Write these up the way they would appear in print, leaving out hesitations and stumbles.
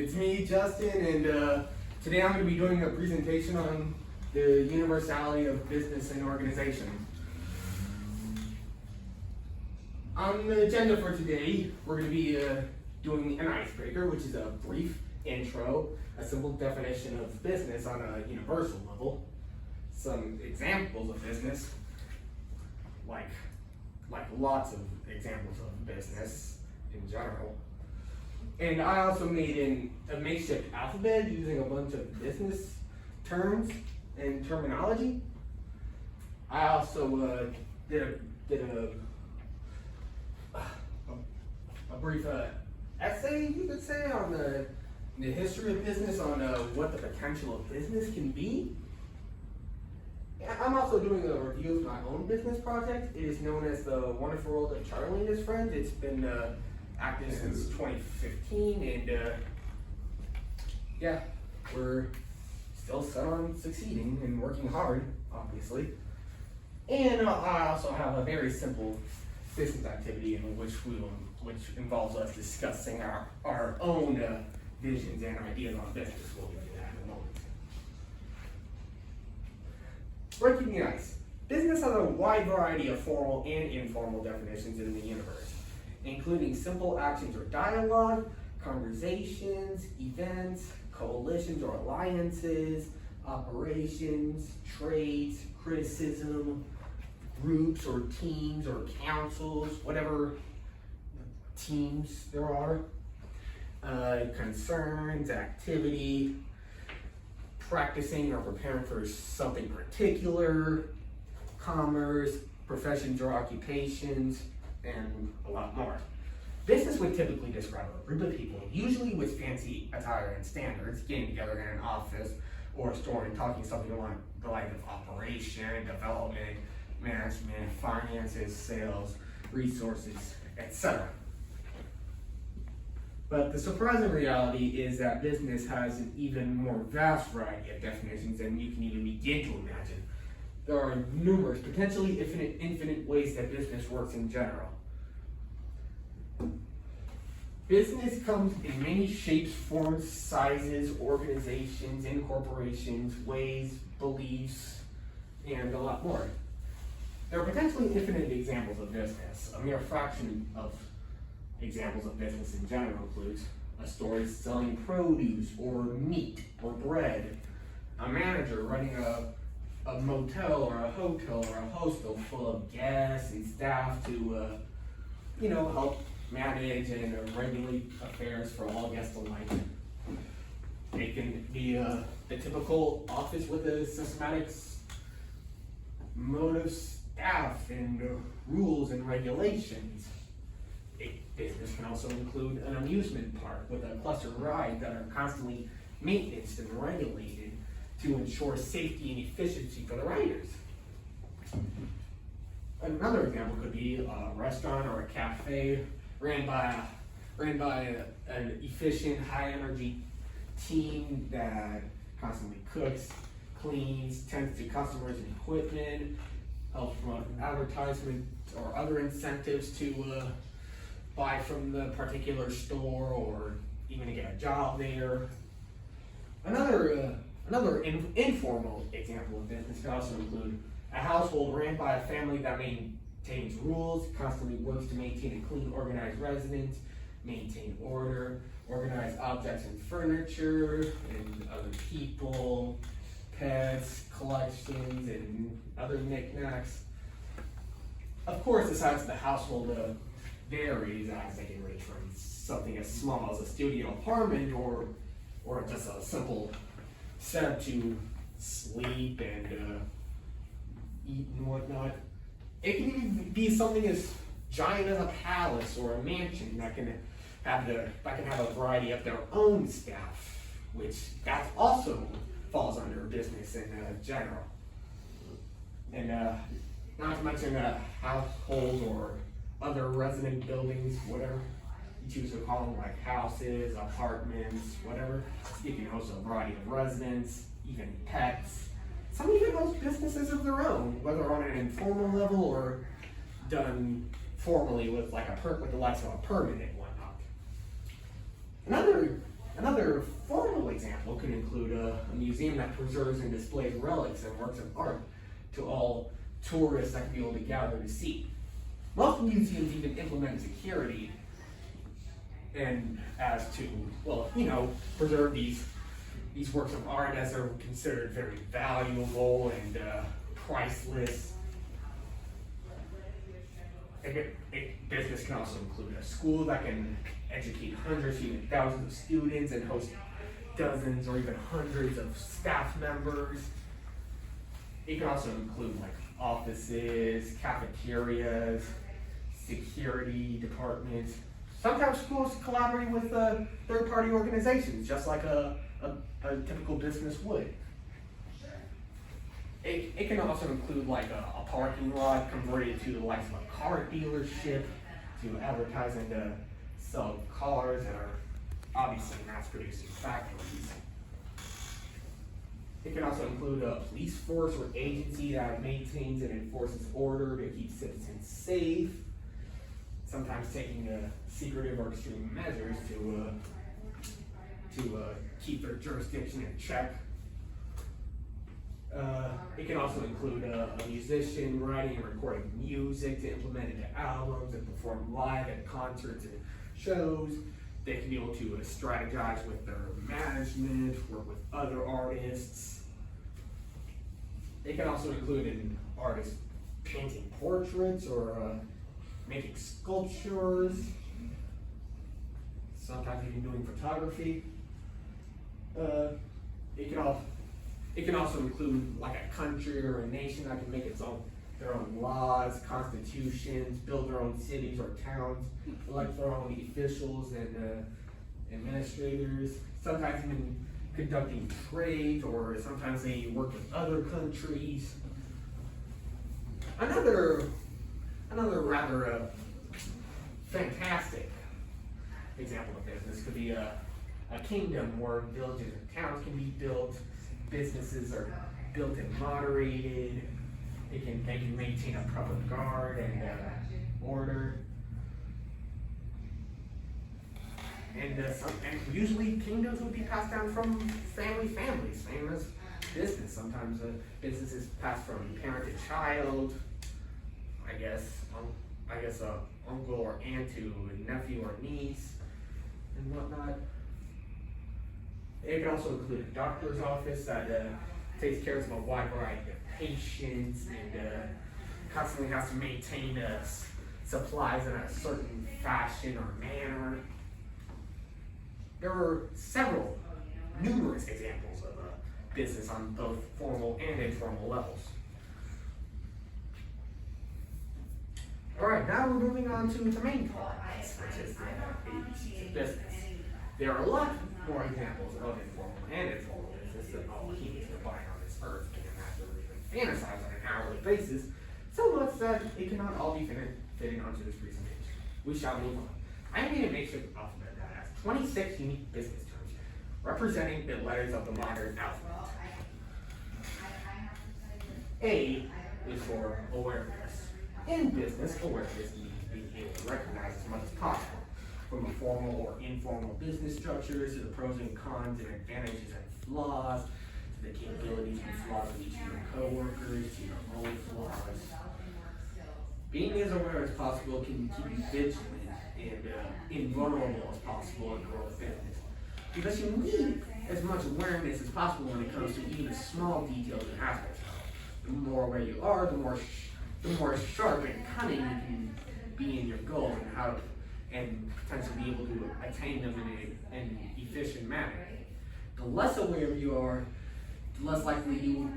It's me, Justin, and today I'm going to be doing a presentation on the universality of business and organization. On the agenda for today, we're going to be doing an icebreaker, which is a brief intro, a simple definition of business on a universal level, some examples of business, like lots of examples of business in general. And I also made a makeshift alphabet using a bunch of business terms and terminology. I also did a brief essay, you could say, on the history of business, on what the potential of business can be. I'm also doing a review of my own business project. It is known as the Wonderful World of Charlee and his friends. It's been active since 2015, and yeah, we're still set on succeeding and working hard, obviously. And I also have a very simple business activity in which involves us discussing our own visions and ideas on business. We'll get to that in a moment. Breaking the ice. Business has a wide variety of formal and informal definitions in the universe, including simple actions or dialogue, conversations, events, coalitions or alliances, operations, trades, criticism, groups or teams or councils, whatever teams there are, concerns, activity, practicing or preparing for something particular, commerce, professions or occupations, and a lot more. Business would typically describe a group of people, usually with fancy attire and standards, getting together in an office or a store and talking something along the lines of operation, development, management, finances, sales, resources, etc. But the surprising reality is that business has an even more vast variety of definitions than you can even begin to imagine. There are numerous, potentially infinite ways that business works in general. Business comes in many shapes, forms, sizes, organizations, incorporations, ways, beliefs, and a lot more. There are potentially infinite examples of business. A mere fraction of examples of business in general includes a store selling produce or meat or bread, a manager running a motel or a hotel or a hostel full of guests and staff to help manage and regulate affairs for all guests alike. It can be the typical office with a systematic mode of staff and rules and regulations. Business can also include an amusement park with a cluster of rides that are constantly maintained and regulated to ensure safety and efficiency for the riders. Another example could be a restaurant or a cafe ran by an efficient, high-energy team that constantly cooks, cleans, tends to customers and equipment, helps promote advertisement or other incentives to buy from the particular store or even to get a job there. Another informal example of business can also include a household ran by a family that maintains rules, constantly works to maintain a clean, organized residence, maintain order, organize objects and furniture, and other people, pets, collections, and other knickknacks. Of course, the size of the household varies as they can range from something as small as a studio apartment or just a simple setup to sleep and eat and whatnot. It can even be something as giant as a palace or a mansion that can have a variety of their own staff, which that also falls under business in general. And not to mention households or other resident buildings, whatever you choose to call them, like houses, apartments, whatever. You can host a variety of residents, even pets. Some even host businesses of their own, whether on an informal level or done formally with the likes of a permit and whatnot. Another formal example could include a museum that preserves and displays relics and works of art to all tourists that can be able to gather to see. Most museums even implement security and as to, well, preserve these works of art as they're considered very valuable and priceless. Business can also include a school that can educate hundreds, even thousands of students and host dozens or even hundreds of staff members. It can also include like offices, cafeterias, security departments. Sometimes schools collaborate with third-party organizations, just like a typical business would. It can also include like a parking lot converted to the likes of a car dealership to advertise and to sell cars that are obviously mass-produced in factories. It can also include a police force or agency that maintains and enforces order to keep citizens safe, sometimes taking secretive or extreme measures to keep their jurisdiction in check. It can also include a musician writing and recording music to implement into albums and perform live at concerts and shows. They can be able to strategize with their management, work with other artists. It can also include an artist painting portraits or making sculptures, sometimes even doing photography. It can also include like a country or a nation that can make their own laws, constitutions, build their own cities or towns, elect their own officials and administrators, sometimes even conducting trade, or sometimes they work with other countries. Another rather fantastic example of business could be a kingdom where villages and towns can be built, businesses are built and moderated, they can maintain a proper guard and order. And usually kingdoms would be passed down from families, same as business. Sometimes business is passed from parent to child, I guess uncle or aunt to nephew or niece and whatnot. It can also include a doctor's office that takes care of a wide variety of patients and constantly has to maintain supplies in a certain fashion or manner. There are numerous examples of business on both formal and informal levels. All right, now we're moving on to the main part, which is the business. There are a lot more examples of informal and informal business that all humans combined on this earth can imagine or even fantasize on an hourly basis, so much that it cannot all be fitting onto this presentation. We shall move on. I made a makeshift alphabet that has 26 unique business terms representing the letters of the modern alphabet. A is for awareness. In business, awareness means being able to recognize as much as possible, from a formal or informal business structures to the pros and cons and advantages and flaws, to the capabilities and flaws of each of your coworkers, to your own flaws. Being as aware as possible can keep you vigilant and invulnerable as possible in growth business, because you need as much awareness as possible when it comes to even small details and aspects. The more aware you are, the more sharp and cunning you can be in your goals and how and potentially be able to attain them in an efficient manner. The less aware you are, the less likely you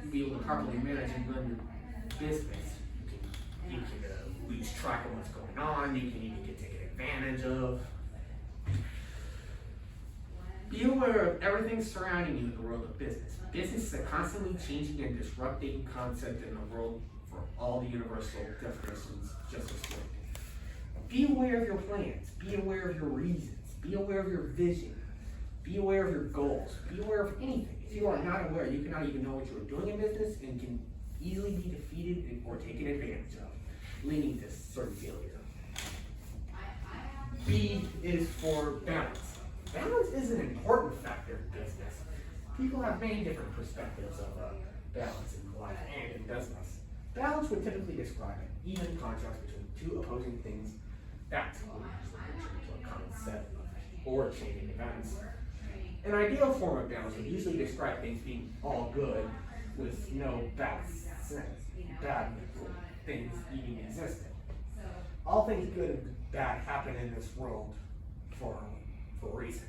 will be able to properly manage and run your business. You can lose track of what's going on, you can even get taken advantage of. Be aware of everything surrounding you in the world of business. Business is a constantly changing and disrupting concept in the world for all the universal definitions just explained. Be aware of your plans, be aware of your reasons, be aware of your vision, be aware of your goals, be aware of anything. If you are not aware, you cannot even know what you are doing in business and can easily be defeated or taken advantage of, leading to certain failure. B is for balance. balance is an important factor in business. People have many different perspectives of balance in life and in business. Balance would typically describe an even contrast between two opposing things that will usually enter into a common set or changing events. An ideal form of balance would usually describe things being all good with no bad things even existing. All things good and bad happen in this world for a reason.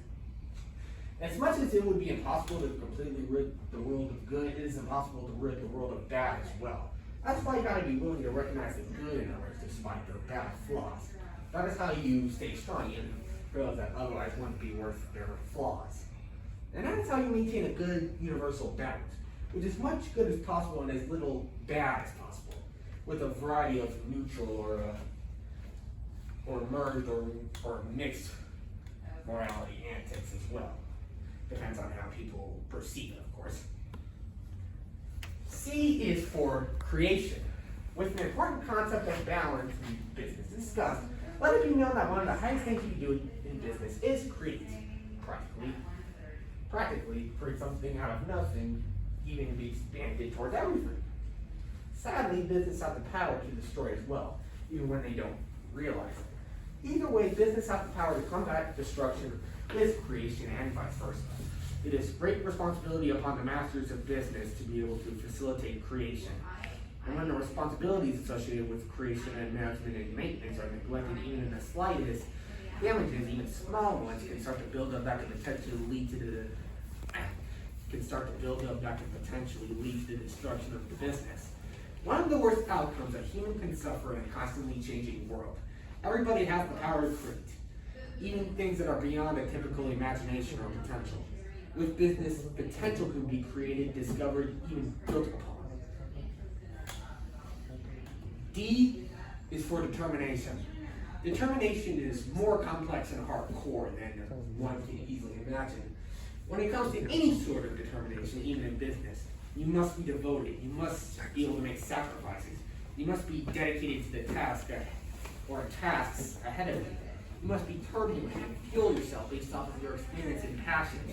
As much as it would be impossible to completely rid the world of good, it is impossible to rid the world of bad as well. That's why you gotta be willing to recognize the good in others despite their bad flaws. That is how you stay strong and realize that otherwise wouldn't be worth their flaws. And that is how you maintain a good universal balance, which is much good as possible and as little bad as possible, with a variety of neutral or merged or mixed morality antics as well. Depends on how people perceive it, of course. C is for creation. With an important concept of balance in business discussed, let it be known that one of the highest things you can do in business is create. Practically, create something out of nothing, even to be expanded towards everything. Sadly, business has the power to destroy as well, even when they don't realize it. Either way, business has the power to combat destruction with creation and vice versa. It is great responsibility upon the masters of business to be able to facilitate creation. And when the responsibilities associated with creation and management and maintenance are neglected even in the slightest, damages, even small ones, can start to build up that could potentially lead to the destruction of the business. One of the worst outcomes a human can suffer in a constantly changing world. Everybody has the power to create, even things that are beyond a typical imagination or potential. With business, potential can be created, discovered, even built upon. D is for determination. Determination is more complex and hardcore than one can easily imagine. When it comes to any sort of determination, even in business, you must be devoted. You must be able to make sacrifices. You must be dedicated to the task or tasks ahead of you. You must be turbulent and fuel yourself based off of your experience and passions.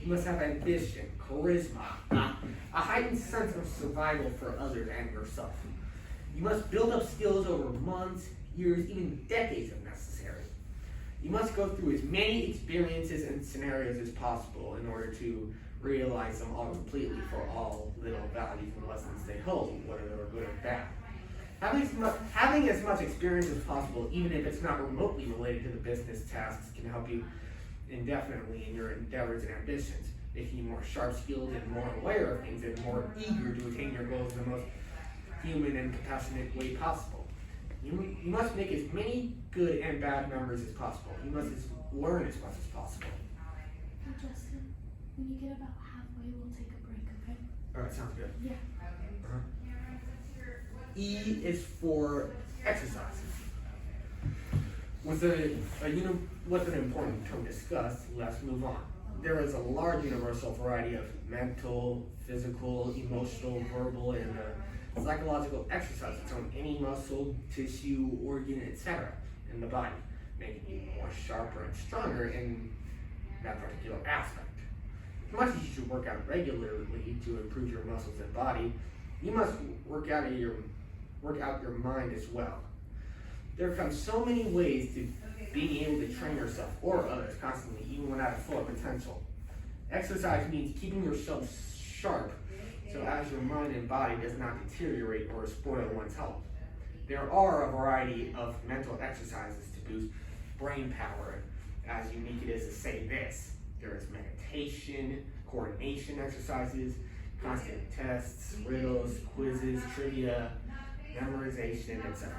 You must have ambition, charisma, a heightened sense of survival for others and yourself. You must build up skills over months, years, even decades if necessary. You must go through as many experiences and scenarios as possible in order to realize them all completely for all little values and lessons they hold, whether they're good or bad. Having as much experience as possible, even if it's not remotely related to the business tasks, can help you indefinitely in your endeavors and ambitions, making you more sharp-skilled and more aware of things and more eager to attain your goals in the most human and compassionate way possible. You must make as many good and bad memories as possible. You must learn as much as possible. Hey Justin, when you get about halfway, we'll take a break, okay? Alright, sounds good. Yeah. E is for exercise. With an important term discussed, let's move on. There is a large universal variety of mental, physical, emotional, verbal, and psychological exercises on any muscle, tissue, organ, etc. in the body, making you more sharper and stronger in that particular aspect. As much as you should work out regularly to improve your muscles and body, you must work out your mind as well. There come so many ways to being able to train yourself or others constantly, even when at a full potential. Exercise means keeping yourself sharp so as your mind and body does not deteriorate or spoil one's health. There are a variety of mental exercises to boost brain power. As unique it is to say this, there is meditation, coordination exercises, constant tests, riddles, quizzes, trivia, memorization, etc.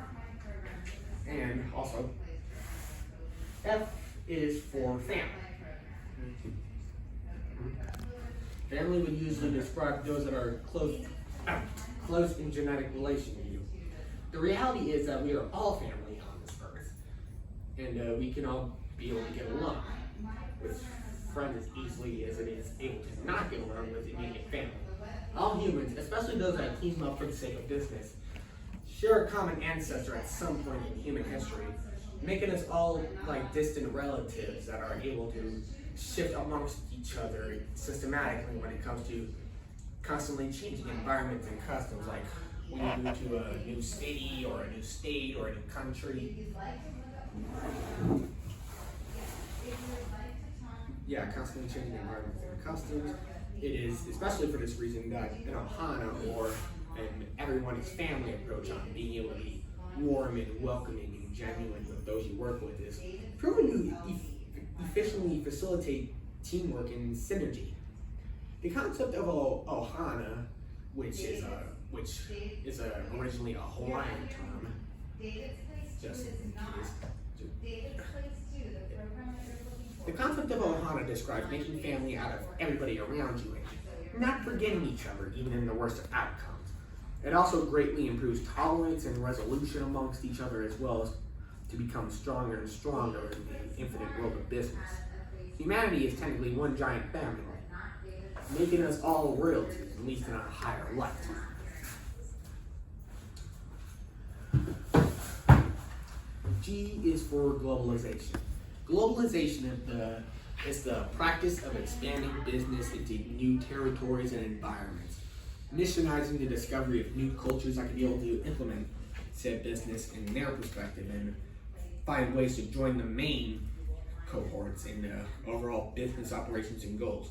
And also, F is for family. Family would usually describe those that are close in genetic relation to you. The reality is that we are all family on this earth, and we can all be able to get along with friends as easily as it is able to not get along with immediate family. All humans, especially those that team up for the sake of business, share a common ancestor at some point in human history, making us all like distant relatives that are able to shift amongst each other systematically when it comes to constantly changing environments and customs, like when you move to a new city or a new state or a new country. Yeah, constantly changing environments and customs. It is especially for this reason that an ohana or an everyone is family approach on being able to be warm and welcoming and genuine with those you work with is proven to efficiently facilitate teamwork and synergy. The concept of ohana, which is originally a Hawaiian term, the concept of ohana describes making family out of everybody around you and not forgetting each other, even in the worst of outcomes. It also greatly improves tolerance and resolution amongst each other, as well as to become stronger and stronger in the infinite world of business. Humanity is technically one giant family, making us all royalties, at least in a higher light. G is for globalization. Globalization is the practice of expanding business into new territories and environments, missionizing the discovery of new cultures that can be able to implement said business in their perspective and find ways to join the main cohorts in the overall business operations and goals.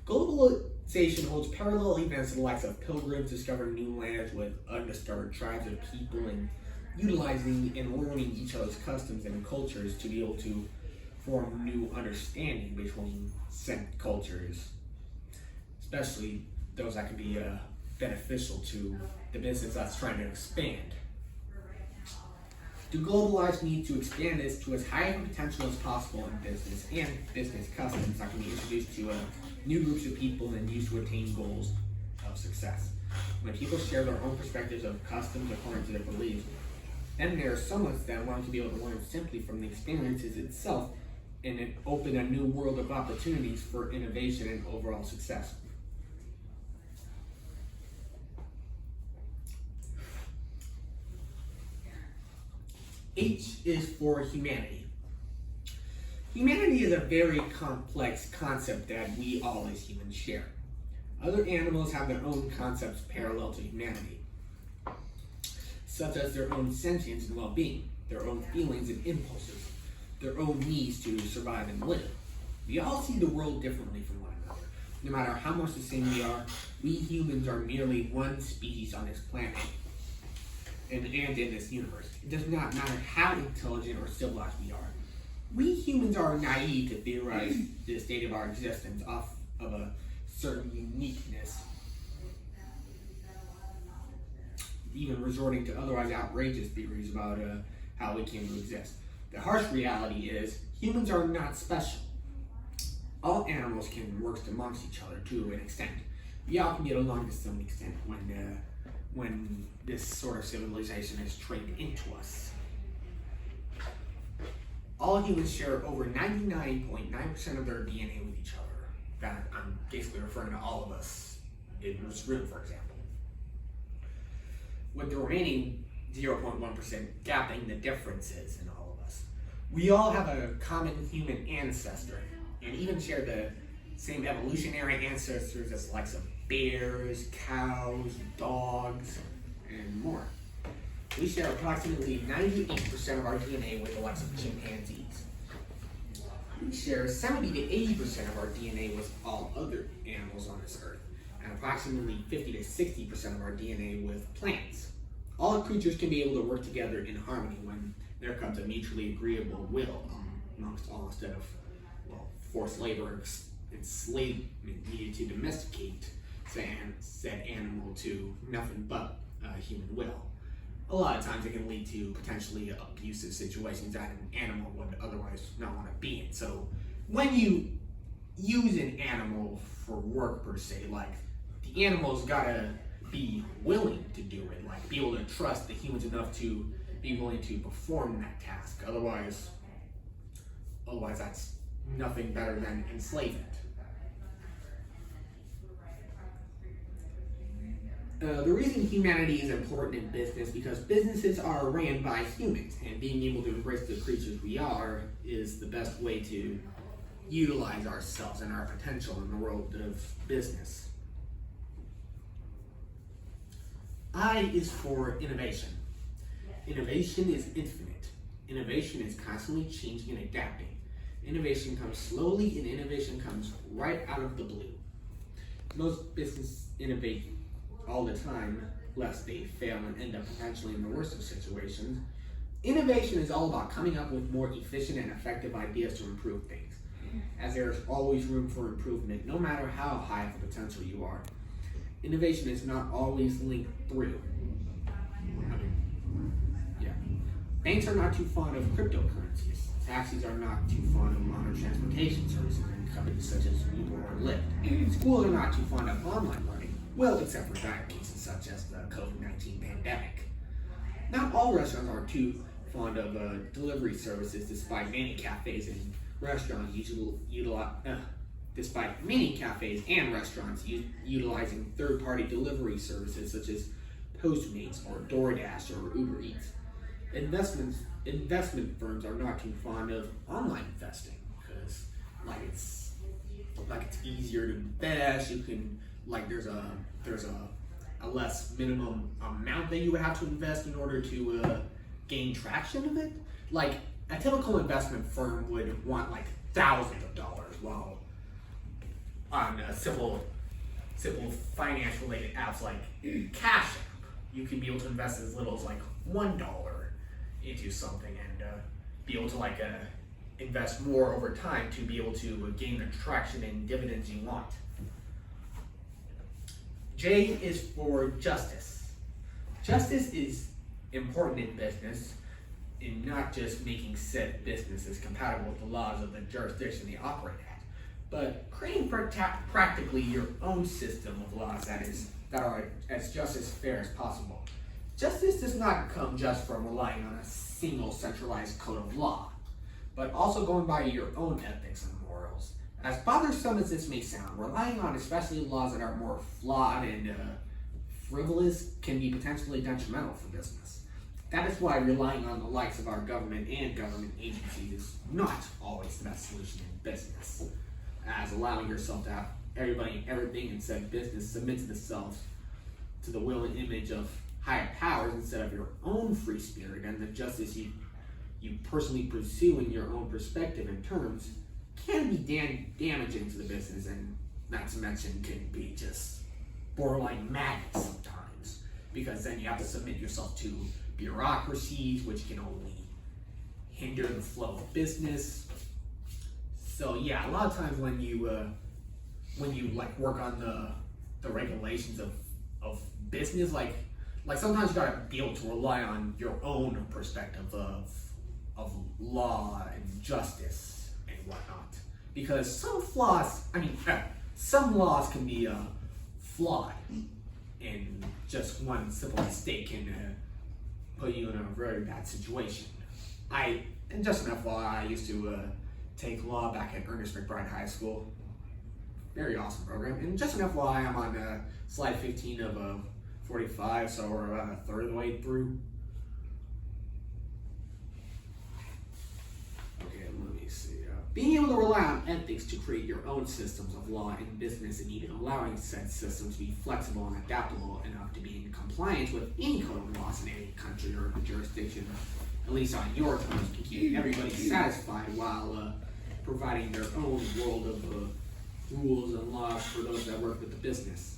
Globalization holds parallel events to the likes of pilgrims discovering new lands with undiscovered tribes of people and utilizing and learning each other's customs and cultures to be able to form new understanding between said cultures, especially those that can be beneficial to the business that's trying to expand. To globalize means to expand this to as high of a potential as possible in business and business customs that can be introduced to new groups of people and used to attain goals of success. When people share their own perspectives of customs according to their beliefs, then there are some of them wanting to be able to learn simply from the experiences itself and it open a new world of opportunities for innovation and overall success. H is for humanity. Humanity is a very complex concept that we all as humans share. Other animals have their own concepts parallel to humanity, such as their own sentience and well-being, their own feelings and impulses, their own needs to survive and live. We all see the world differently from one another. No matter how much the same we are, we humans are merely one species on this planet and in this universe. It does not matter how intelligent or civilized we are. We humans are naive to theorize the state of our existence off of a certain uniqueness, even resorting to otherwise outrageous theories about how we came to exist. The harsh reality is humans are not special. All animals can work amongst each other to an extent. We all can get along to some extent when this sort of civilization is trained into us. All humans share over 99.9% of their DNA with each other. That I'm basically referring to all of us in this room, for example. With the remaining 0.1% gapping the differences in all of us. We all have a common human ancestor and even share the same evolutionary ancestors as the likes of bears, cows, dogs, and more. We share approximately 98% of our DNA with the likes of chimpanzees. We share 70 to 80% of our DNA with all other animals on this earth, and approximately 50 to 60% of our DNA with plants. All creatures can be able to work together in harmony when there comes a mutually agreeable will amongst all instead of forced labor and enslavement needed to domesticate said animal to nothing but human will. A lot of times it can lead to potentially abusive situations that an animal would otherwise not want to be in. So when you use an animal for work per se, like the animal's gotta be willing to do it, like be able to trust the humans enough to be willing to perform that task. Otherwise that's nothing better than enslavement. The reason humanity is important in business because businesses are ran by humans, and being able to embrace the creatures we are is the best way to utilize ourselves and our potential in the world of business. I is for innovation. Innovation is infinite. Innovation is constantly changing and adapting. Innovation comes slowly and innovation comes right out of the blue. Most businesses innovate all the time, lest they fail and end up potentially in the worst of situations. Innovation is all about coming up with more efficient and effective ideas to improve things, as there's always room for improvement, no matter how high of a potential you are. Innovation is not always linked through. Banks are not too fond of cryptocurrencies. Taxis are not too fond of modern transportation services and companies such as Uber or Lyft. Schools are not too fond of online learning, well, except for dire cases such as the COVID-19 pandemic. Not all restaurants are too fond of delivery services, despite many cafes and restaurants utilizing third-party delivery services such as Postmates or DoorDash or Uber Eats. Investment firms are not too fond of online investing because it's easier to invest. You can there's a less minimum amount that you would have to invest in order to gain traction of it. Like a typical investment firm would want thousands of dollars, while on simple finance related apps like Cash App, you can be able to invest as little as $1 into something and be able to invest more over time to be able to gain the traction and dividends you want. J is for justice. Justice is important in business, in not just making said businesses compatible with the laws of the jurisdiction they operate at, but creating practically your own system of laws that are as just as fair as possible. Justice does not come just from relying on a single centralized code of law, but also going by your own ethics and morals. As bothersome as this may sound, relying on especially laws that are more flawed and frivolous can be potentially detrimental for business. That is why relying on the likes of our government and government agencies is not always the best solution in business, as allowing yourself to have everybody and everything in said business submit themselves to the will and image of higher powers instead of your own free spirit and the justice you personally pursue in your own perspective and terms can be damaging to the business, and not to mention can be just borderline madness sometimes, because then you have to submit yourself to bureaucracies which can only hinder the flow of business. So yeah, a lot of times when you work on the regulations of business, sometimes you gotta be able to rely on your own perspective of law and justice and whatnot, because some laws can be flawed, and just one simple mistake can put you in a very bad situation. And just an FYI, I used to take law back at Ernest McBride High School. Very awesome program. And just an FYI, I'm on slide 15 of 45, so we're about a third of the way through. Okay, let me see. Being able to rely on ethics to create your own systems of law in business, and even allowing said systems to be flexible and adaptable enough to be in compliance with any code of laws in any country or jurisdiction, at least on your terms, to keep everybody satisfied while providing their own world of rules and laws for those that work with the business.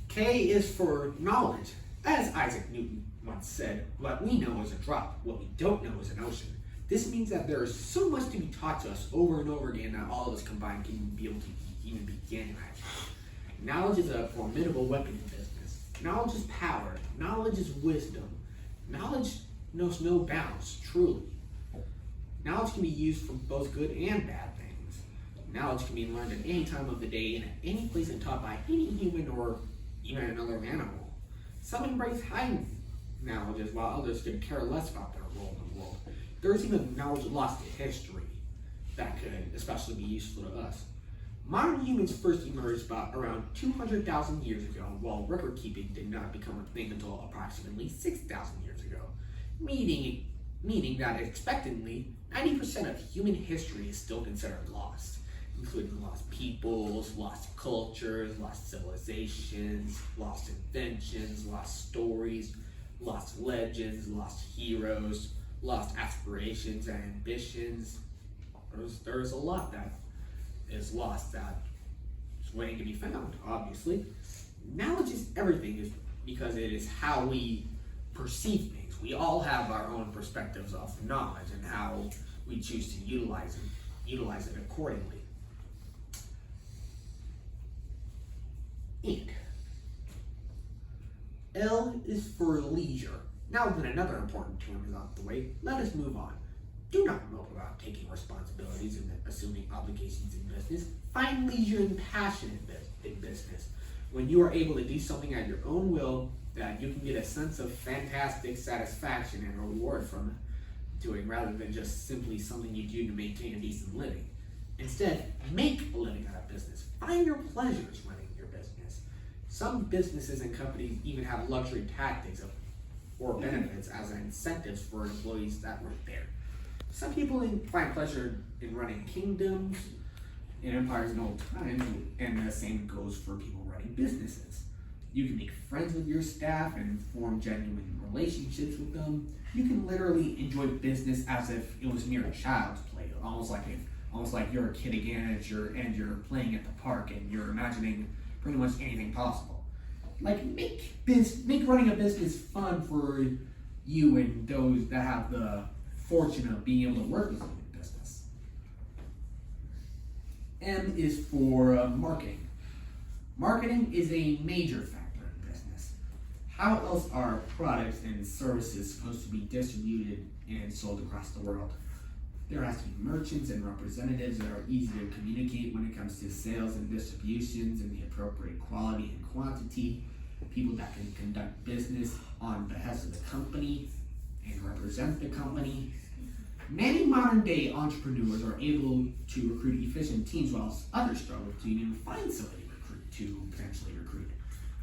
K is for knowledge. As Isaac Newton once said, what we know is a drop, what we don't know is an ocean. This means that there is so much to be taught to us over and over again that all of us combined can be able to even begin at. Knowledge is a formidable weapon in business. Knowledge is power. Knowledge is wisdom. Knowledge knows no bounds, truly. Knowledge can be used for both good and bad things. Knowledge can be learned at any time of the day and at any place and taught by any human or even another animal. Some embrace high knowledge, while others could care less about their role in the world. There is even knowledge lost to history that could especially be useful to us. Modern humans first emerged about around 200,000 years ago, while record keeping did not become a thing until approximately 6,000 years ago, meaning meaning that expectantly, 90% of human history is still considered lost, including lost peoples, lost cultures, lost civilizations, lost inventions, lost stories, lost legends, lost heroes, lost aspirations and ambitions. There's a lot that is lost that is waiting to be found, obviously. Knowledge is everything is because it is how we perceive things. We all have our own perspectives of knowledge and how we choose to utilize it accordingly. And L is for leisure. Now that another important term is out of the way, let us move on. Do not mope about taking responsibilities and assuming obligations in business. Find leisure and passion in business. When you are able to do something at your own will, that you can get a sense of fantastic satisfaction and reward from doing, rather than just simply something you do to maintain a decent living. Instead, make a living out of business. Find your pleasures running your business. Some businesses and companies even have luxury tactics or benefits as incentives for employees that work there. Some people find pleasure in running kingdoms and empires in old times, and the same goes for people running businesses. You can make friends with your staff and form genuine relationships with them. You can literally enjoy business as if it was mere child's play, almost like you're a kid again and you're playing at the park and you're imagining pretty much anything possible. Like make running a business fun for you and those that have the fortune of being able to work with you in business. M is for marketing. Marketing is a major factor in business. How else are products and services supposed to be distributed and sold across the world? There has to be merchants and representatives that are easy to communicate when it comes to sales and distributions and the appropriate quality and quantity. People that can conduct business on behalf of the company and represent the company. Many modern day entrepreneurs are able to recruit efficient teams, whilst others struggle to even find somebody to potentially recruit.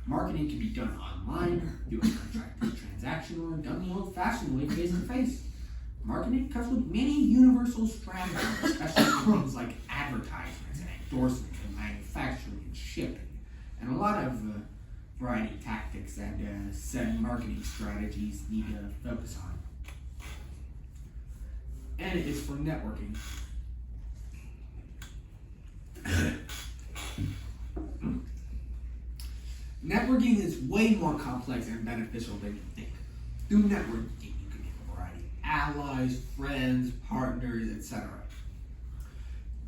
Marketing can be done online, through a contracted transaction, or done the old-fashioned way, face-to-face. Marketing comes with many universal strategies, especially for things like advertisements and endorsements and manufacturing and shipping, and a lot of variety of tactics that said marketing strategies need to focus on. And it is for networking. Networking is way more complex and beneficial than you think. Through networking, you can make a variety of allies, friends, partners, etc.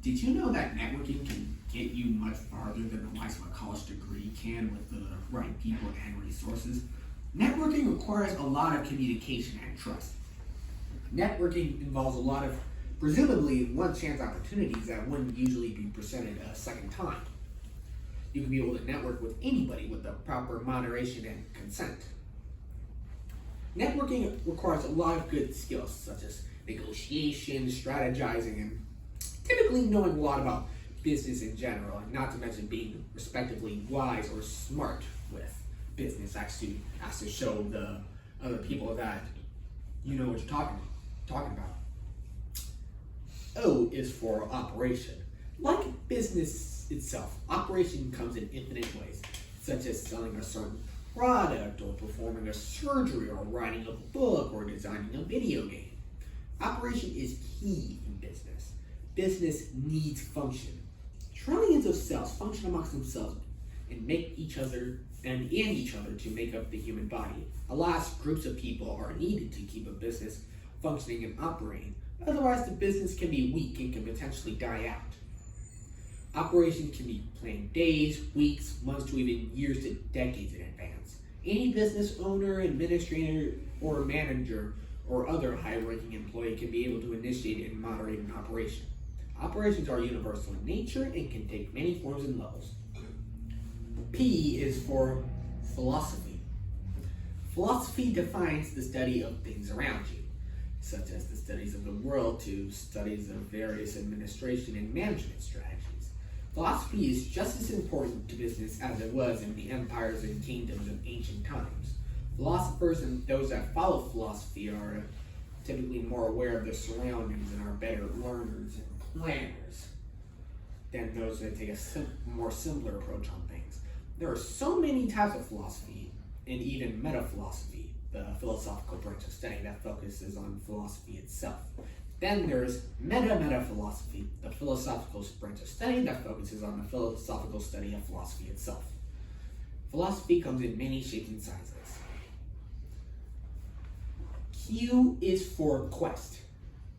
Did you know that networking can get you much farther than the likes of a college degree can with the right people and resources? Networking requires a lot of communication and trust. Networking involves a lot of, presumably, one-chance opportunities that wouldn't usually be presented a second time. You can be able to network with anybody with the proper moderation and consent. Networking requires a lot of good skills, such as negotiation, strategizing, and typically knowing a lot about business in general, and not to mention being respectively wise or smart with business, actually has to show the other people that you know what you're talking about. O is for operation. Like business itself, operation comes in infinite ways, such as selling a certain product, or performing a surgery, or writing a book, or designing a video game. Operation is key in business. Business needs function. Trillions of cells function amongst themselves and make each other to make up the human body. Alas, groups of people are needed to keep a business functioning and operating. Otherwise, the business can be weak and can potentially die out. Operations can be planned days, weeks, months, to even years to decades in advance. Any business owner, administrator, or manager, or other high-ranking employee can be able to initiate and moderate an operation. Operations are universal in nature and can take many forms and levels. P is for philosophy. Philosophy defines the study of things around you, such as the studies of the world to studies of various administration and management strategies. Philosophy is just as important to business as it was in the empires and kingdoms of ancient times. Philosophers and those that follow philosophy are typically more aware of their surroundings and are better learners and planners than those that take a more simpler approach on things. There are so many types of philosophy, and even meta-philosophy, the philosophical branch of study that focuses on philosophy itself. Then there's meta-philosophy, the philosophical branch of study that focuses on the philosophical study of philosophy itself. Philosophy comes in many shapes and sizes. Q is for quest.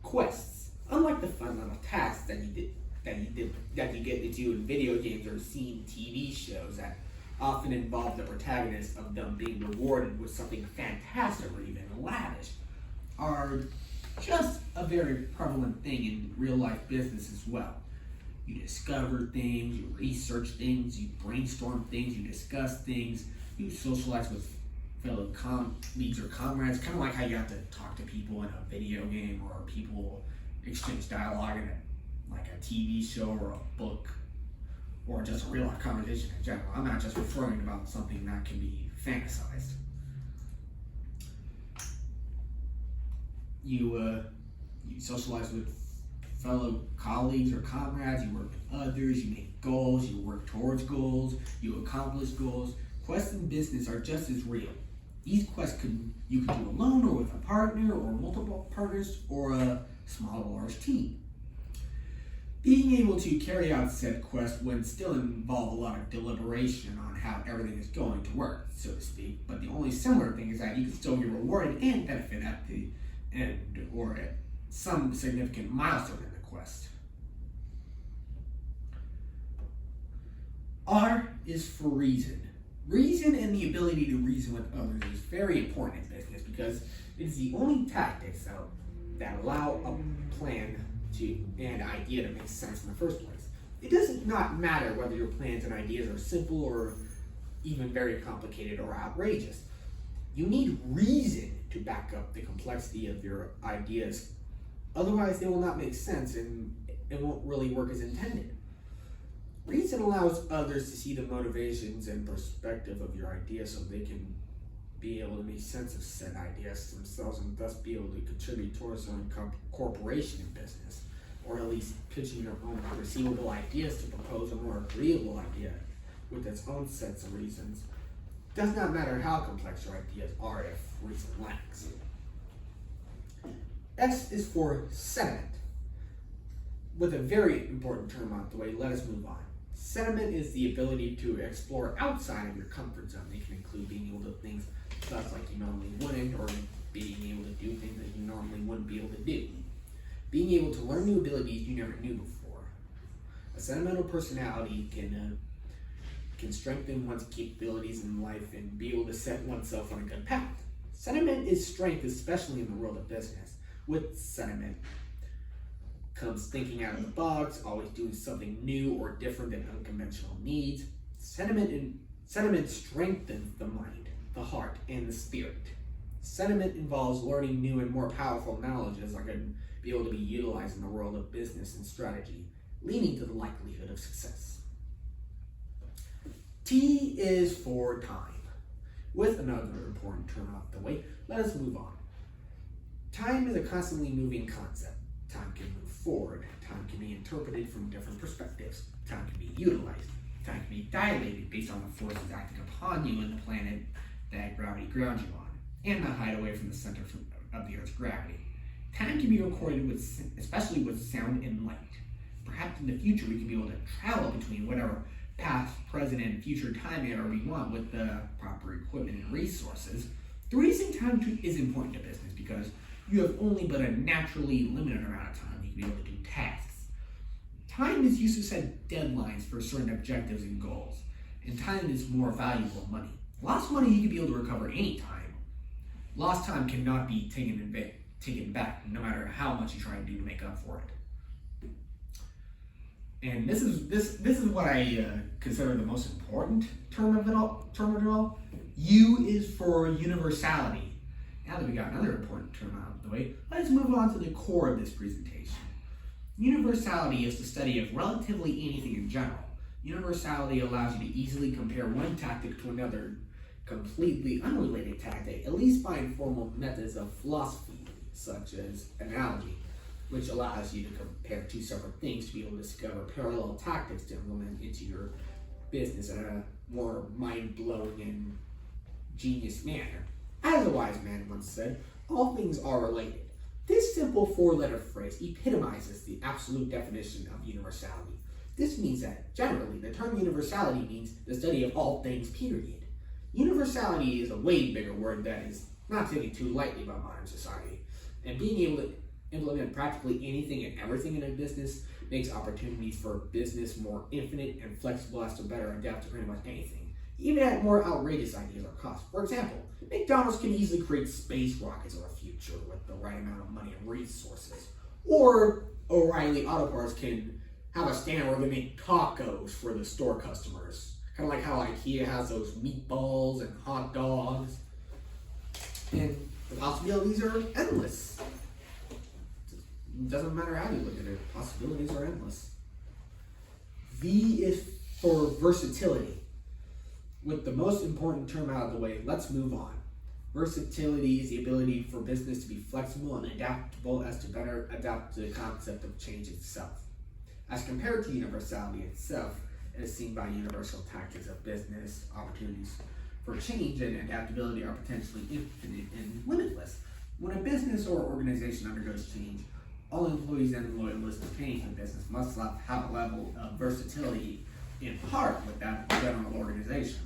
Quests, unlike the fundamental tasks that you get to do in video games or see in TV shows that often involve the protagonist of them being rewarded with something fantastic or even lavish, are just a very prevalent thing in real life business as well. You discover things, you research things, you brainstorm things, you discuss things, you socialize with fellow colleagues or comrades, kind of like how you have to talk to people in a video game, or people exchange dialogue in like a TV show or a book, or just a real life conversation in general. I'm not just referring about something that can be fantasized. You socialize with fellow colleagues or comrades, you work with others, you make goals, you work towards goals, you accomplish goals. Quests in business are just as real. These quests you could do alone or with a partner or multiple partners or a small or large team. Being able to carry out said quest would still involve a lot of deliberation on how everything is going to work, so to speak, but the only similar thing is that you can still get rewarded and benefit at the end or at some significant milestone in the quest. R is for reason. Reason and the ability to reason with others is very important in business because it is the only tactics that allow a plan and idea to make sense in the first place. It does not matter whether your plans and ideas are simple or even very complicated or outrageous. You need reason to back up the complexity of your ideas. Otherwise, they will not make sense and it won't really work as intended. Reason allows others to see the motivations and perspective of your idea so they can be able to make sense of said ideas themselves and thus be able to contribute towards their own corporation in business, or at least pitching their own perceivable ideas to propose a more agreeable idea with its own sets of reasons. It does not matter how complex your ideas are if reason lacks. S is for sentiment. With a very important term out the way, let us move on. Sentiment is the ability to explore outside of your comfort zone. It can include being able to do things stuff like you normally wouldn't, or being able to do things that you normally wouldn't be able to do. Being able to learn new abilities you never knew before. A sentimental personality can strengthen one's capabilities in life and be able to set oneself on a good path. Sentiment is strength, especially in the world of business. With sentiment comes thinking out of the box, always doing something new or different than unconventional needs. Sentiment strengthens the mind, the heart, and the spirit. Sentiment involves learning new and more powerful knowledges that can be able to be utilized in the world of business and strategy, leading to the likelihood of success. T is for time. With another important term out the way, let us move on. Time is a constantly moving concept. Time can move forward. Time can be interpreted from different perspectives. Time can be utilized. Time can be dilated based on the forces acting upon you and the planet that gravity grounds you on, and not hide away from the center of the Earth's gravity. Time can be recorded especially with sound and light. Perhaps in the future we can be able to travel between whatever past, present, and future time era we want with the proper equipment and resources. The reason time is important to business because you have only but a naturally limited amount of time you can be able to do tasks. Time is used to set deadlines for certain objectives and goals, and time is more valuable than money. Lost money you can be able to recover any time. Lost time cannot be taken back, no matter how much you try to do to make up for it. And this is what I consider the most important term of it all. U is for universality. Now that we got another important term out of the way, let's move on to the core of this presentation. Universality is the study of relatively anything in general. Universality allows you to easily compare one tactic to another completely unrelated tactic, at least by informal methods of philosophy. such as analogy, which allows you to compare two separate things to be able to discover parallel tactics to implement into your business in a more mind-blowing and genius manner. As a wise man once said, all things are related. This simple four-letter phrase epitomizes the absolute definition of universality. This means that, generally, the term universality means the study of all things, period. Universality is a way bigger word that is not taken too lightly by modern society, and being able to implement practically anything and everything in a business makes opportunities for business more infinite and flexible as to better adapt to pretty much anything, even at more outrageous ideas or costs. For example, McDonald's can easily create space rockets of a future with the right amount of money and resources. Or O'Reilly Auto Parts can have a stand where they make tacos for the store customers. Kind of like how IKEA has those meatballs and hot dogs. And the possibilities are endless. It doesn't matter how you look at it, possibilities are endless. V is for versatility. With the most important term out of the way, let's move on. Versatility is the ability for business to be flexible and adaptable as to better adapt to the concept of change itself. As compared to universality itself, it is seen by universal tactics of business, opportunities for change and adaptability are potentially infinite and limitless. When a business or organization undergoes change, all employees and loyalists paying for the business must have a level of versatility in part with that general organization.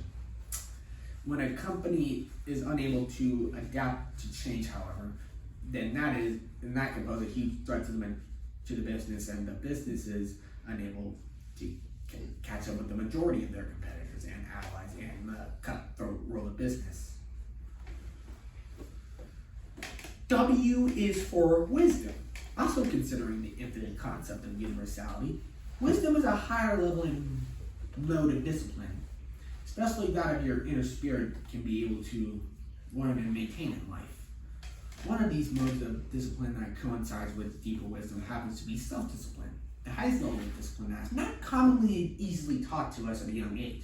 When a company is unable to adapt to change, however, then that can pose a huge threat to the business, and the business is unable to catch up with the majority of their competitors and allies in the cutthroat world of business. W is for wisdom. Also considering the infinite concept of universality, wisdom is a higher level and mode of discipline, especially that of your inner spirit can be able to learn and maintain in life. One of these modes of discipline that coincides with deeper wisdom happens to be self-discipline. The highest level of discipline that is not commonly easily taught to us at a young age.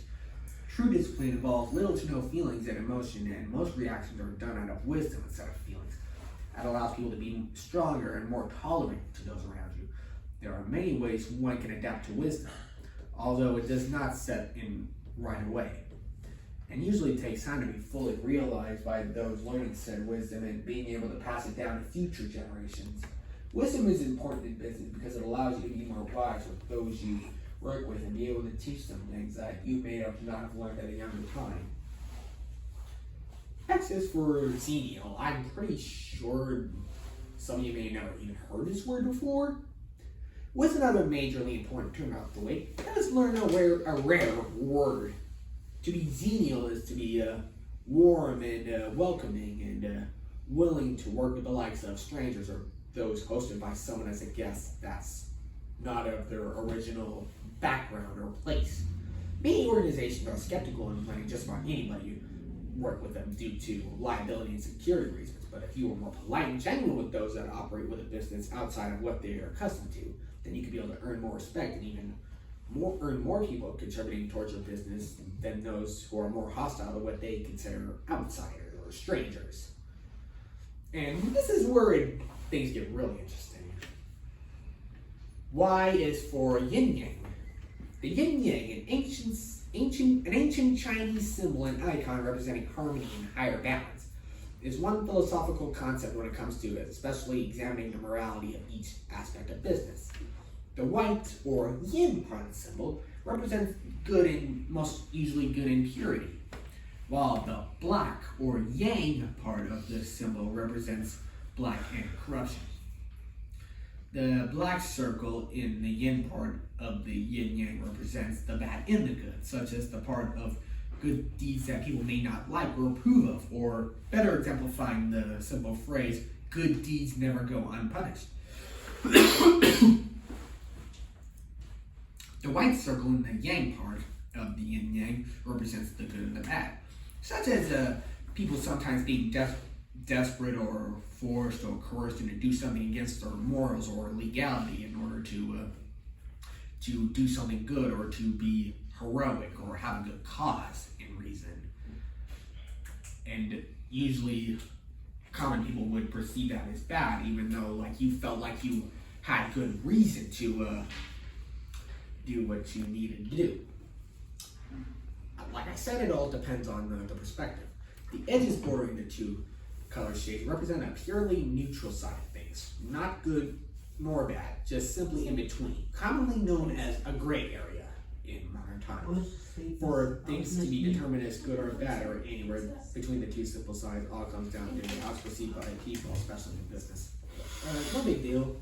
True discipline involves little to no feelings and emotion, and most reactions are done out of wisdom instead of feelings. That allows people to be stronger and more tolerant to those around you. There are many ways one can adapt to wisdom, although it does not set in right away, and usually takes time to be fully realized by those learning said wisdom and being able to pass it down to future generations. Wisdom is important in business because it allows you to be more wise with those you work with and be able to teach them things that you may have not have learned at a younger time. X is for xenial. I'm pretty sure some of you may have never even heard this word before. What's another majorly important term out the way? Let's learn a rare word. To be xenial is to be warm and welcoming and willing to work with the likes of strangers or those hosted by someone as a guest that's not of their original background or place. Many organizations are skeptical in letting just about anybody work with them due to liability and security reasons, but if you were more polite and genuine with those that operate with a business outside of what they are accustomed to, then you could be able to earn more respect and even earn more people contributing towards your business than those who are more hostile to what they consider outsiders or strangers. And this is where things get really interesting. Y is for yin yang. The yin yang, an ancient Chinese symbol and icon representing harmony and higher balance, is one philosophical concept when it comes to it, especially examining the morality of each aspect of business. The white or yin part of the symbol represents good and most usually good and purity, while the black or yang part of the symbol represents black and corruption. The black circle in the yin part of the yin-yang represents the bad and the good, such as the part of good deeds that people may not like or approve of, or better exemplifying the simple phrase, good deeds never go unpunished. The white circle in the yang part of the yin-yang represents the good and the bad, such as people sometimes being desperate or forced or coerced into do something against their morals or legality in order to do something good or to be heroic or have a good cause in reason. And usually common people would perceive that as bad, even though like you felt like you had good reason to do what you needed to do. Like I said, it all depends on the perspective. The edges bordering the two color shades represent a purely neutral side of things, not good nor bad, just simply in between, commonly known as a gray area in modern times. For things to be determined as good or bad or anywhere between the two simple sides all comes down to how it's perceived by people, especially in business. No big deal.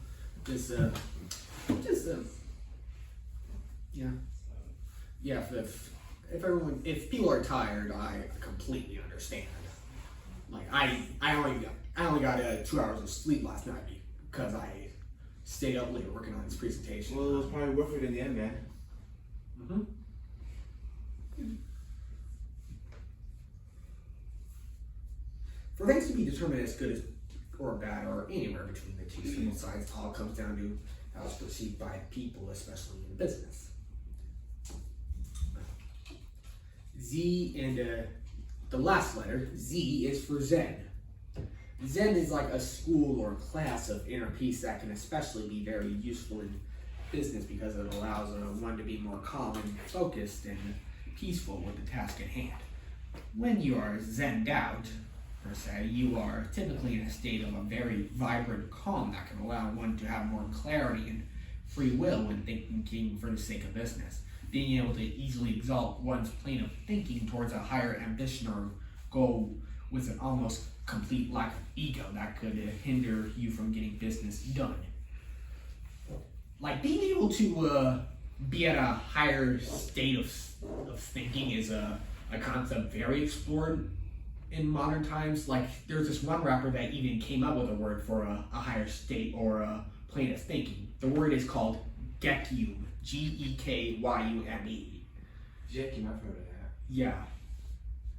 Yeah. If people are tired, I completely understand. Like I only got 2 hours of sleep last night because I stayed up late working on this presentation. Well, it was probably worth it in the end, man. Mm-hmm. For things to be determined as good as or bad or anywhere between the two single sides all comes down to how it's perceived by people, especially in business. Z and the last letter, Z, is for Zen. Zen is like a school or class of inner peace that can especially be very useful in business because it allows one to be more calm and focused and peaceful with the task at hand. When you are Zen'd out, per se, you are typically in a state of a very vibrant calm that can allow one to have more clarity and free will when thinking for the sake of business. Being able to easily exalt one's plane of thinking towards a higher ambition or goal with an almost complete lack of ego that could hinder you from getting business done. Like being able to be at a higher state of thinking is a concept very explored in modern times. Like there's this one rapper that even came up with a word for a higher state or a plane of thinking. The word is called Gekyume. Gekyume. Jackie, I've heard of that. Yeah.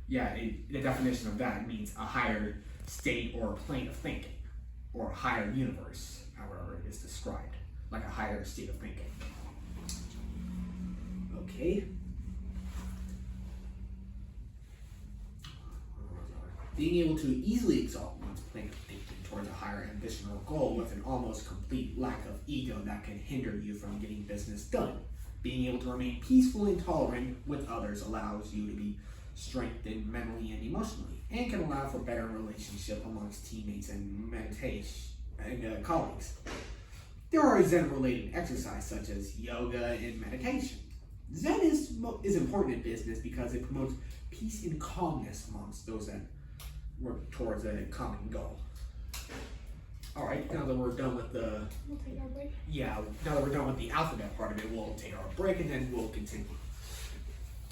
The definition of that means a higher state or plane of thinking, or a higher universe, however it is described, like a higher state of thinking. Okay. Being able to easily exalt one's plane of thinking towards a higher ambition or goal with an almost complete lack of ego that can hinder you from getting business done. Being able to remain peaceful and tolerant with others allows you to be strengthened mentally and emotionally, and can allow for better relationship amongst teammates and colleagues. There are Zen-related exercises such as yoga and meditation. Zen is important in business because it promotes peace and calmness amongst those that work towards a common goal. All right, now that we're done with the We'll take our break. now that we're done with the alphabet part of it, we'll take our break and then we'll continue.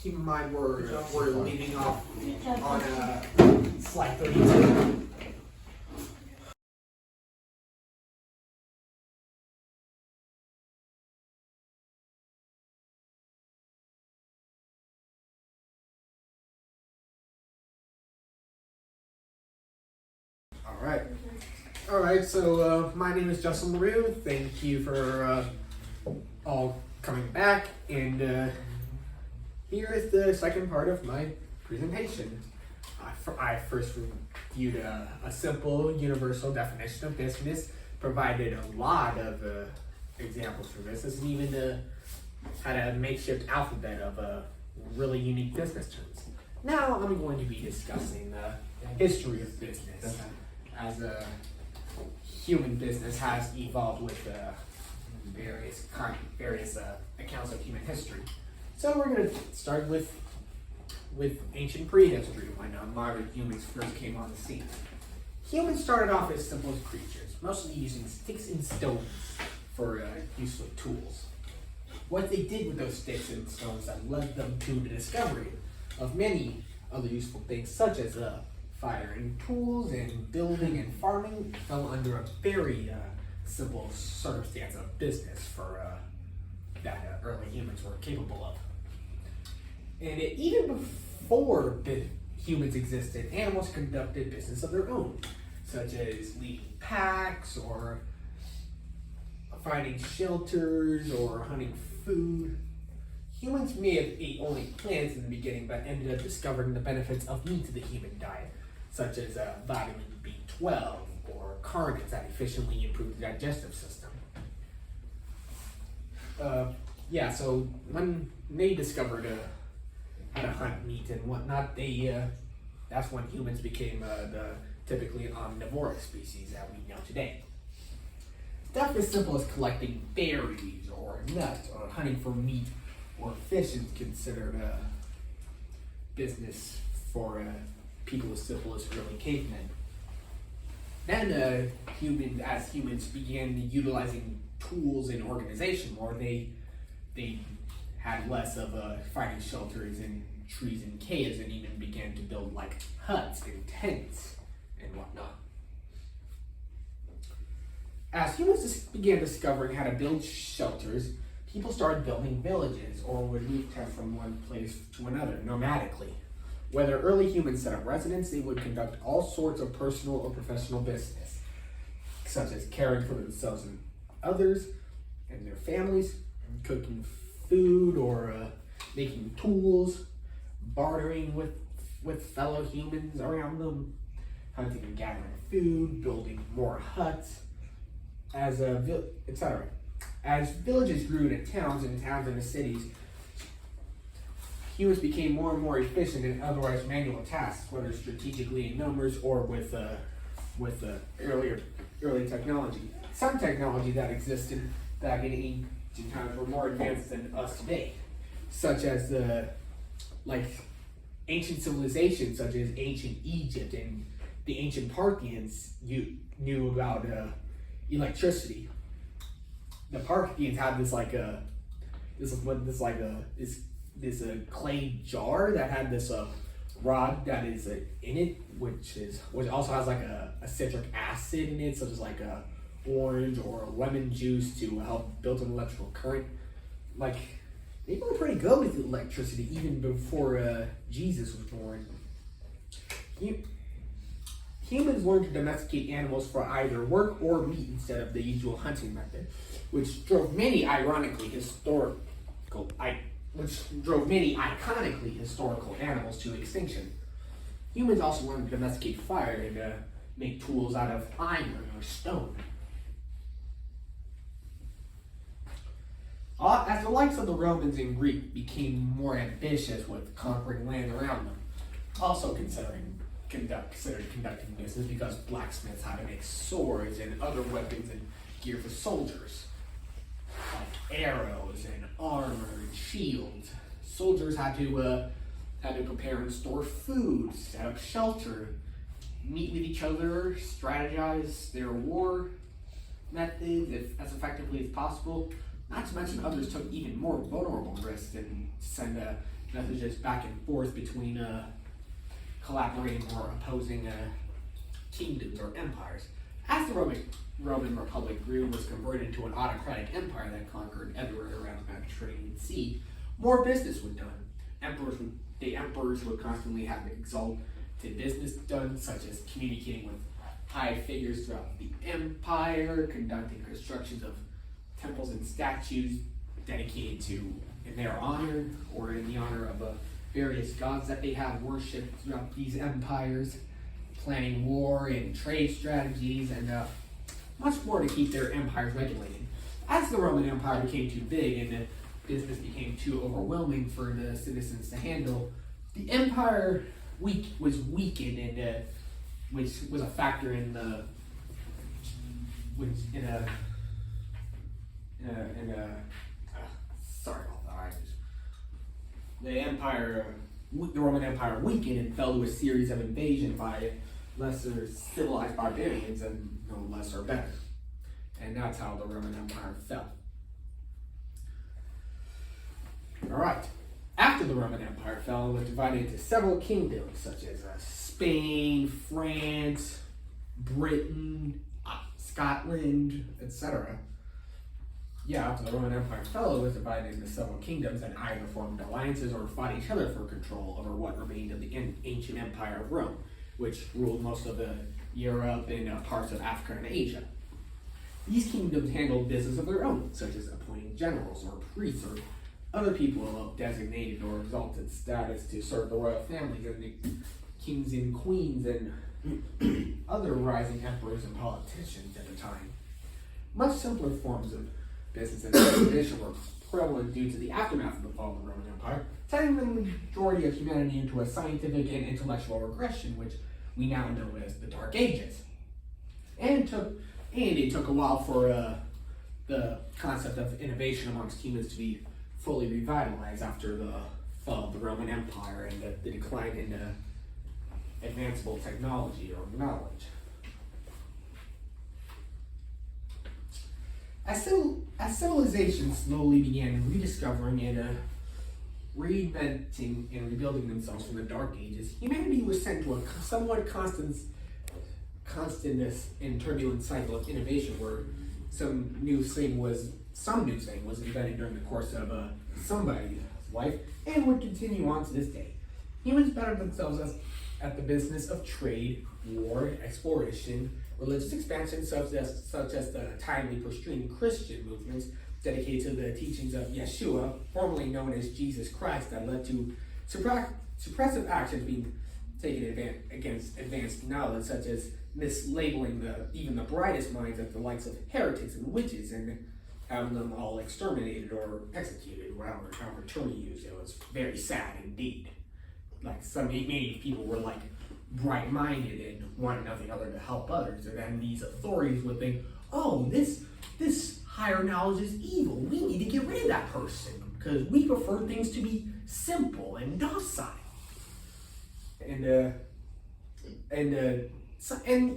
Keep in mind we're leaving off on slide 32. All right. So my name is Justin LaRue. Thank you for all coming back, and here is the second part of my presentation. I first reviewed a simple universal definition of business, provided a lot of examples for business, and even had a makeshift alphabet of really unique business terms. Now I'm going to be discussing the history of business as a human business has evolved with various accounts of human history. So we're going to start with ancient prehistory, when modern humans first came on the scene. Humans started off as simple creatures, mostly using sticks and stones for useful tools. What they did with those sticks and stones that led them to the discovery of many other useful things, such as fire and tools and building and farming, fell under a very simple circumstance of business for that early humans were capable of. And even before humans existed, animals conducted business of their own, such as leading packs or finding shelters or hunting food. Humans may have ate only plants in the beginning, but ended up discovering the benefits of meat to the human diet, such as vitamin B12 or carnets that efficiently improve the digestive system. So when they discovered how to hunt meat and whatnot, that's when humans became the typically omnivorous species that we know today. Stuff as simple as collecting berries or nuts or hunting for meat or fish is considered a business for people as simple as early cavemen. Then humans began utilizing tools in organization more, they had less of finding shelters in trees and caves and even began to build like huts and tents and whatnot. As humans began discovering how to build shelters, people started building villages or would move from one place to another nomadically. Whether early humans set up residence, they would conduct all sorts of personal or professional business, such as caring for themselves and others and their families, cooking food or making tools, bartering with fellow humans around them, hunting and gathering food, building more huts, etc. As villages grew into towns and towns into cities, humans became more and more efficient in otherwise manual tasks, whether strategically in numbers or with early technology. Some technology that existed back in ancient times were more advanced than us today, such as ancient civilizations such as ancient Egypt and the ancient Parthians knew about electricity. The Parthians had this clay jar that had this rod that is in it, which also has like a citric acid in it, such as like a orange or lemon juice to help build an electrical current. Like, they were pretty good with electricity even before Jesus was born. Humans learned to domesticate animals for either work or meat instead of the usual hunting method, which drove many iconically historical animals to extinction. Humans also learned to domesticate fire and make tools out of iron or stone. As the likes of the Romans and Greek became more ambitious with conquering land around them, also considered conducting business because blacksmiths had to make swords and other weapons and gear for soldiers, like arrows and armor and shields. Soldiers had to prepare and store food, set up shelter, meet with each other, strategize their war methods as effectively as possible. Not to mention others took even more vulnerable risks and send messages back and forth between collaborating or opposing kingdoms or empires. As the Roman Republic grew and was converted into an autocratic empire that conquered everywhere around the Mediterranean Sea, more business was done. The emperors would constantly have exalted business done, such as communicating with high figures throughout the empire, conducting constructions of temples and statues dedicated in their honor or in the honor of various gods that they have worshipped throughout these empires, planning war and trade strategies, and much more to keep their empires regulated. As the Roman Empire became too big and business became too overwhelming for the citizens to handle, the empire was weakened, and which was a factor in the Roman Empire weakened and fell to a series of invasions by lesser civilized barbarians, and no less or better. And that's how the Roman Empire fell. Alright. After the Roman Empire fell, it was divided into several kingdoms, such as Spain, France, Britain, Scotland, etc. After the Roman Empire fell, it was divided into several kingdoms and either formed alliances or fought each other for control over what remained of the ancient empire of Rome, which ruled most of Europe and parts of Africa and Asia. These kingdoms handled business of their own, such as appointing generals or priests or other people of designated or exalted status to serve the royal families and the kings and queens and other rising emperors and politicians at the time. Much simpler forms of business and administration were prevalent due to the aftermath of the fall of the Roman Empire, sending the majority of humanity into a scientific and intellectual regression, which we now know as the Dark Ages. And it took a while for the concept of innovation amongst humans to be fully revitalized after the fall of the Roman Empire and the decline in advanceable technology or knowledge. As civilizations slowly began rediscovering and reinventing and rebuilding themselves from the Dark Ages, humanity was sent to a somewhat constant and turbulent cycle of innovation where some new thing was invented during the course of somebody's life and would continue on to this day. Humans bettered themselves at the business of trade, war, exploration, religious expansion, such as the timely Protestant Christian movements dedicated to the teachings of Yeshua, formerly known as Jesus Christ, that led to suppressive actions being taken against advanced knowledge, such as mislabeling even the brightest minds as the likes of heretics and witches and having them all exterminated or executed, however term you use. It was very sad indeed. Like many people were like bright-minded and wanted nothing other to help others, and then these authorities would think, oh, this higher knowledge is evil. We need to get rid of that person because we prefer things to be simple and docile. And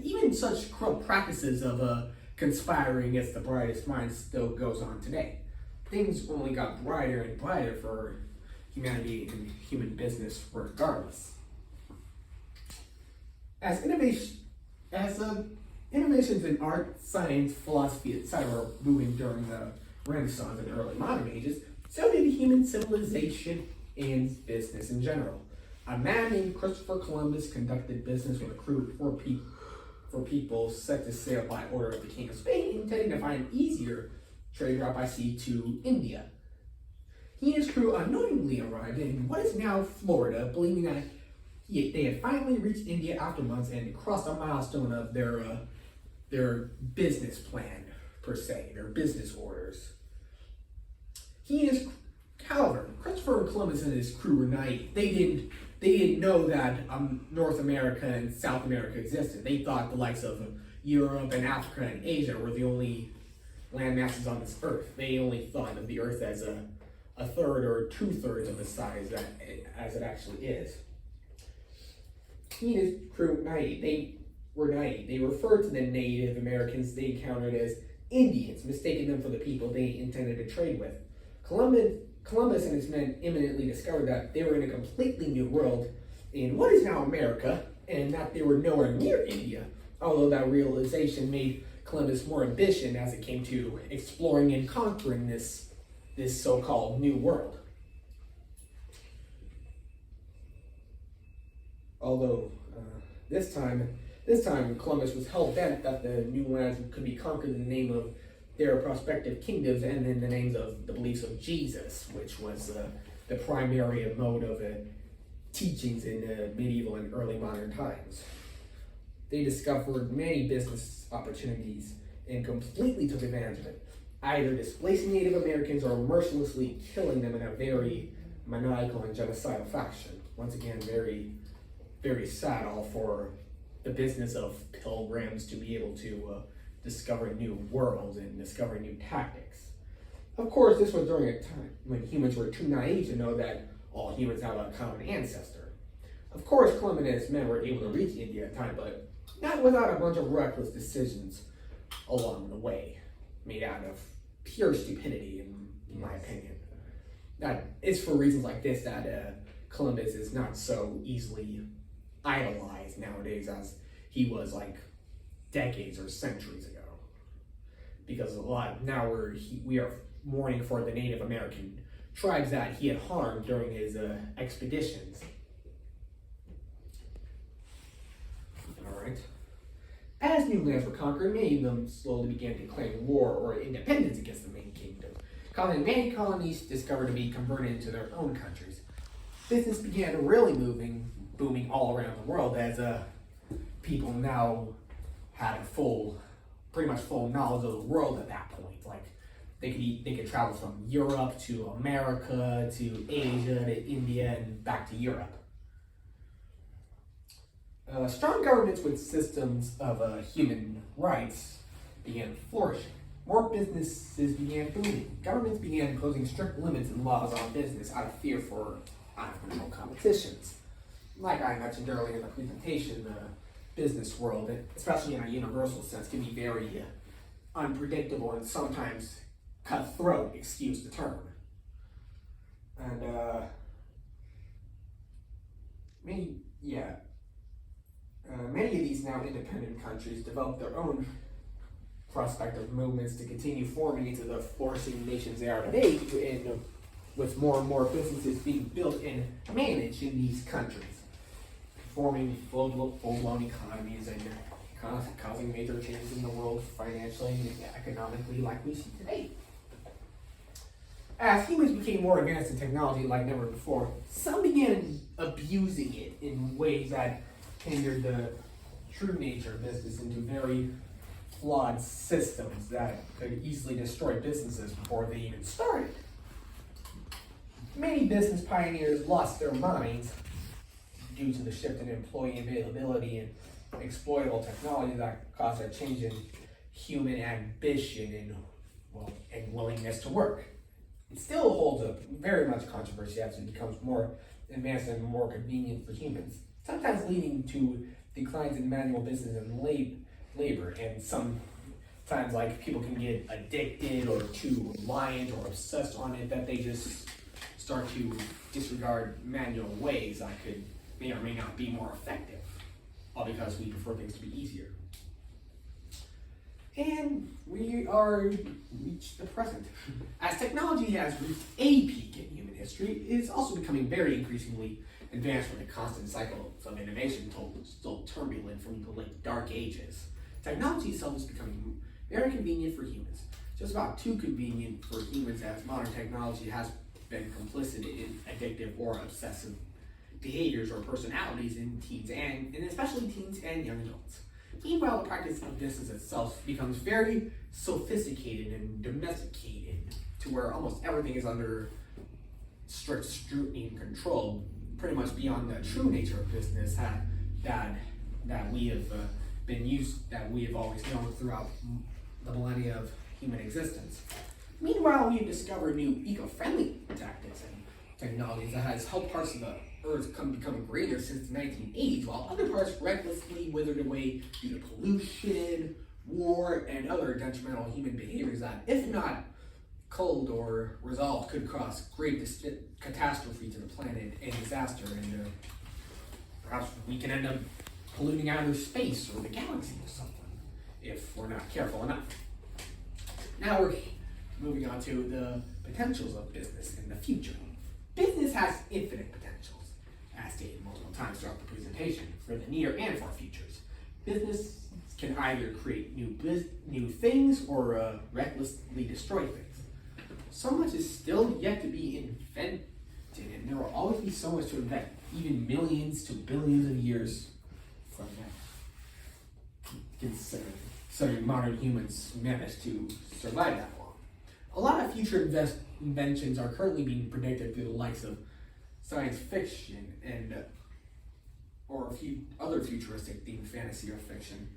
even such corrupt practices of conspiring against the brightest minds still goes on today. Things only got brighter and brighter for humanity and human business regardless. As innovations in art, science, philosophy, etc. were booming during the Renaissance and early modern ages, so did human civilization and business in general. A man named Christopher Columbus conducted business with a crew of four people set to sail by order of the King of Spain, intending to find an easier trade route by sea to India. He and his crew unknowingly arrived in what is now Florida, believing that they had finally reached India after months and crossed a milestone of their business plan, per se, their business orders. However, Christopher Columbus and his crew were naive. They didn't know that North America and South America existed. They thought the likes of Europe and Africa and Asia were the only land masses on this earth. They only thought of the earth as a third or 2/3 of the size as it actually is. He and his crew were naive. They referred to the Native Americans they encountered as Indians, mistaking them for the people they intended to trade with. Columbus and his men imminently discovered that they were in a completely new world in what is now America, and that they were nowhere near India, although that realization made Columbus more ambitious as it came to exploring and conquering this so-called new world. Although this time Columbus was hell-bent that the new lands could be conquered in the name of their prospective kingdoms and in the names of the beliefs of Jesus, which was the primary mode of teachings in medieval and early modern times. They discovered many business opportunities and completely took advantage of it, either displacing Native Americans or mercilessly killing them in a very maniacal and genocidal fashion. Once again, very, very sad all for the business of pilgrims to be able to discover new worlds and discover new tactics. Of course, this was during a time when humans were too naive to know that all humans have a common ancestor. Of course, Columbus and his men were able to reach India in time, but not without a bunch of reckless decisions along the way, made out of pure stupidity, in my opinion. That is for reasons like this that Columbus is not so easily idolized nowadays as he was like decades or centuries ago. Because we are mourning for the Native American tribes that he had harmed during his expeditions. Alright. As new lands were conquered, many of them slowly began declaring war or independence against the main kingdom, causing many colonies discovered to be converted into their own countries. Business began really booming all around the world as people now had pretty much full knowledge of the world at that point. Like they could travel from Europe to America to Asia to India and back to Europe. Strong governments with systems of human rights began flourishing. More businesses began booming. Governments began imposing strict limits and laws on business out of fear for out-of-control competitions. Like I mentioned earlier in the presentation, the business world, especially in a universal sense, can be very unpredictable and sometimes cutthroat, excuse the term. And many of these now independent countries developed their own prospective movements to continue forming into the flourishing nations they are today, and with more and more businesses being built and managed in these countries, forming full-blown economies and causing major changes in the world financially and economically like we see today. As humans became more advanced in technology like never before, some began abusing it in ways that hindered the true nature of business into very flawed systems that could easily destroy businesses before they even started. Many business pioneers lost their minds due to the shift in employee availability and exploitable technology that caused a change in human ambition and willingness to work. It still holds up very much controversy as it becomes more advanced and more convenient for humans, sometimes leading to declines in manual business and labor, and sometimes like people can get addicted or too reliant or obsessed on it that they just start to disregard manual ways that may or may not be more effective, all because we prefer things to be easier. And we are reached the present. As technology has reached a peak in human history, it is also becoming very increasingly advanced with a constant cycle of innovation still turbulent from the late dark ages. Technology itself is becoming very convenient for humans, just about too convenient for humans as modern technology has been complicit in addictive or obsessive behaviors or personalities in teens and especially teens and young adults. Meanwhile, the practice of business itself becomes very sophisticated and domesticated to where almost everything is under strict scrutiny and control, pretty much beyond the true nature of business that we have always known throughout the millennia of human existence. Meanwhile, we have discovered new eco-friendly tactics and technologies that has helped parts of the Earth become greater since the 1980s, while other parts recklessly withered away due to pollution, war, and other detrimental human behaviors that, if not culled or resolved, could cause great catastrophe to the planet and disaster, and perhaps we can end up polluting outer space or the galaxy or something if we're not careful enough. Now we're moving on to the potentials of business in the future. Business has infinite potentials, as stated multiple times throughout the presentation, for the near and far futures. Business can either create new things or recklessly destroy things. So much is still yet to be invented, and there will always be so much to invent, even millions to billions of years from now. Considering modern humans managed to survive that long. A lot of future inventions are currently being predicted through the likes of science fiction and or a few other futuristic themed fantasy or fiction.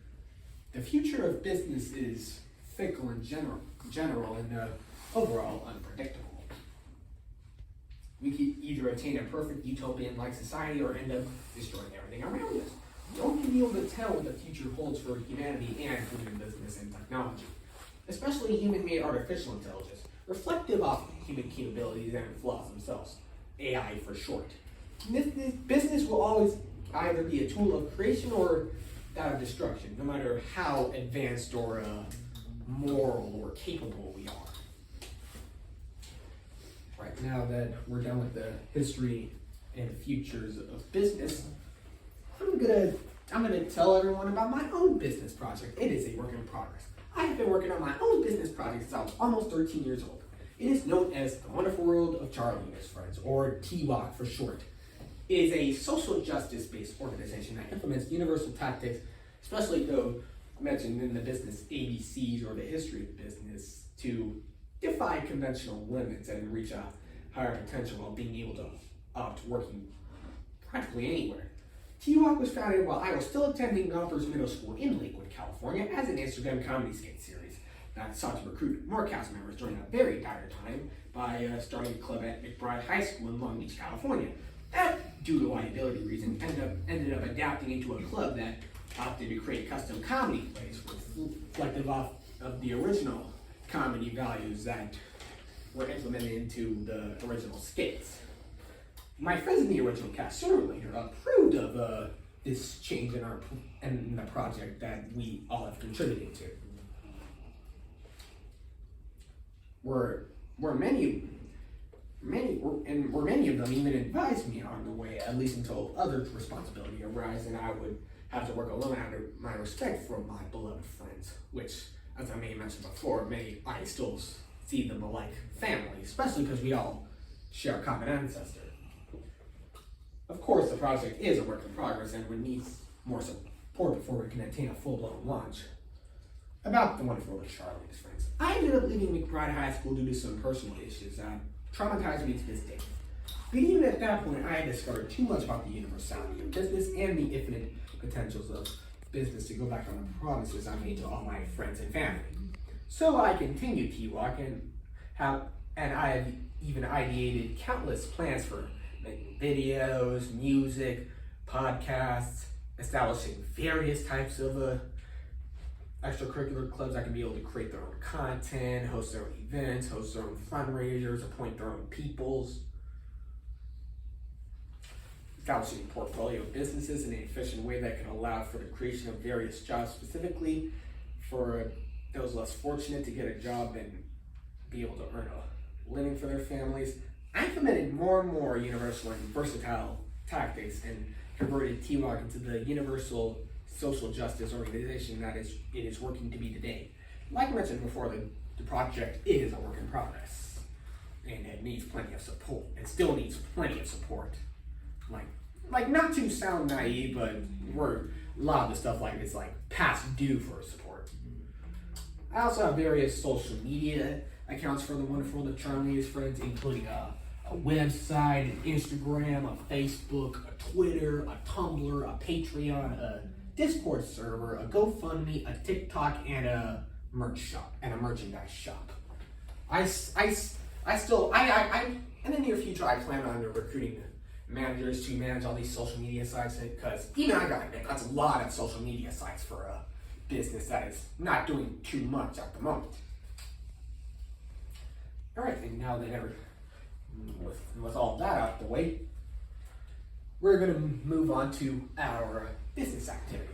The future of business is fickle in general and overall unpredictable. We could either attain a perfect utopian-like society or end up destroying everything around us. No one can be able to tell what the future holds for humanity and human business and technology, especially human-made artificial intelligence, reflective of human capabilities and flaws themselves, AI for short. Business will always either be a tool of creation or that of destruction, no matter how advanced or moral or capable we are. Right, now that we're done with the history and futures of business, I'm gonna tell everyone about my own business project. It is a work in progress. I have been working on my own business project since I was almost 13 years old. It is known as the Wonderful World of Charlee, Miss Friends, or TWOC for short. It is a social justice-based organization that implements universal tactics especially though mentioned in the business ABCs or the history of business, to defy conventional limits and reach a higher potential while being able to opt working practically anywhere. T-Walk was founded while I was still attending Gompers Middle School in Lakewood, California, as an Instagram comedy skate series that sought to recruit more cast members during a very dire time by starting a club at McBride High School in Long Beach, California. That, due to liability reasons, ended up adapting into a club that opted to create custom comedy plays reflective of the original comedy values that were implemented into the original skits. My friends in the original cast sooner or later approved of this change in the project that we all have contributed to. Were many of them even advised me on the way, at least until other responsibility arose and I would have to work alone out of my respect for my beloved friends, which, as I may have mentioned before, I still see them like family, especially because we all share a common ancestor. Of course, the project is a work in progress and would need more support before we can attain a full-blown launch. About the Wonderful World of Charlee, friends. I ended up leaving McBride High School due to some personal issues that traumatized me to this day. But even at that point, I had discovered too much about the universality of business and the infinite potentials of business to go back on the promises I made to all my friends and family. So I continued T-Walk and I have even ideated countless plans for making videos, music, podcasts, establishing various types of extracurricular clubs that can be able to create their own content, host their own events, host their own fundraisers, appoint their own peoples. Establishing a portfolio of businesses in an efficient way that can allow for the creation of various jobs specifically for those less fortunate to get a job and be able to earn a living for their families. I implemented more and more universal and versatile tactics and converted T-Walk into the universal social justice organization that it is working to be today. Like I mentioned before, the project is a work in progress and it needs plenty of support. It still needs plenty of support. Like not to sound naive, but a lot of the stuff like it's like past due for support. I also have various social media accounts for the Wonderful World of Charlee's friends, including a website, an Instagram, a Facebook, a Twitter, a Tumblr, a Patreon, a Discord server, a GoFundMe, a TikTok, and a merch shop, and a merchandise shop. I in the near future, I plan on recruiting managers to manage all these social media sites, because even I gotta admit, that's a lot of social media sites for a business that is not doing too much at the moment. All right, and now that with all that out of the way, we're going to move on to our business activity.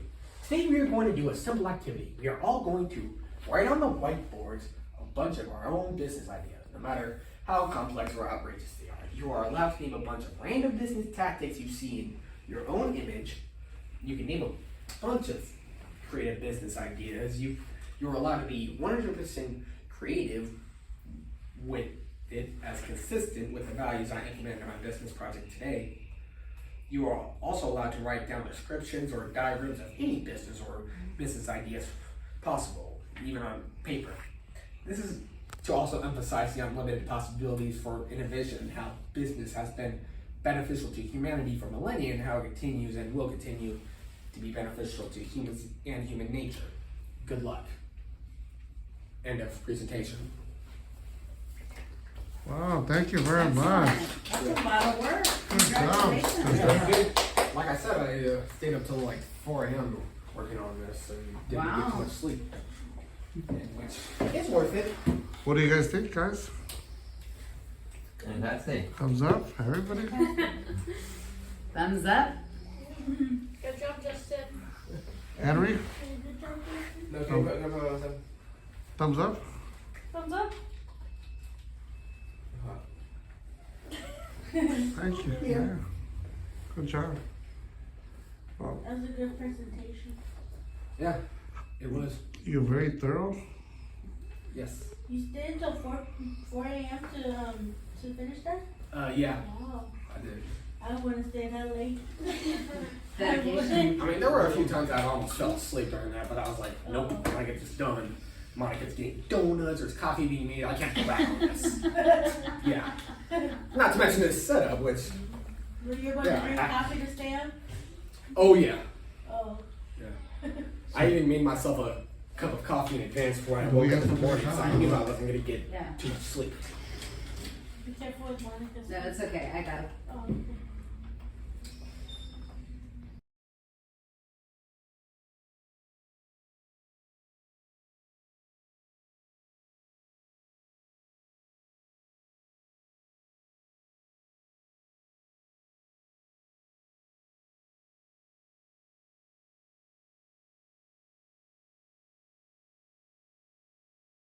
Today we are going to do a simple activity. We are all going to write on the whiteboards a bunch of our own business ideas, no matter how complex or outrageous they are. You are allowed to name a bunch of random business tactics you see in your own image. You can name a bunch of creative business ideas. You're allowed to be 100% creative with it as consistent with the values I implemented in my business project today. You are also allowed to write down descriptions or diagrams of any business or business ideas possible, even on paper. This is to also emphasize the unlimited possibilities for innovation and how business has been beneficial to humanity for millennia and how it continues and will continue to be beneficial to humans and human nature. Good luck. End of presentation. Wow, thank you very much. That's a lot of work. Good job. Congratulations. Like I said, I stayed up till like 4 a.m. working on this and didn't get too much sleep. Which it's worth it. What do you guys think, guys? And that's it. Thumbs up, everybody? Thumbs up. Good job, Justin. Henry, Good job, Justin. No. thumbs up? Thumbs up. Thank you. Yeah. Good job. Well, That was a good presentation. Yeah, it was. you're very thorough. Yes. You stayed until 4 a.m. to finish that? Yeah, Wow. I did. I wouldn't stay that late. Dedication. I mean, there were a few times I almost fell asleep during that, but I was like, nope, I gotta get this done. Monica's getting donuts, there's coffee being made, I can't go back on this. Yeah. Not to mention this setup, which, Were you able to Yeah, drink I- coffee to stay up? oh yeah. Oh. Yeah. I even made myself a cup of coffee in advance before I Oh, woke yeah. up in the morning, so I knew I wasn't gonna get Yeah. too much sleep. Be careful with Monica's. No, it's okay. I got it. Oh, okay.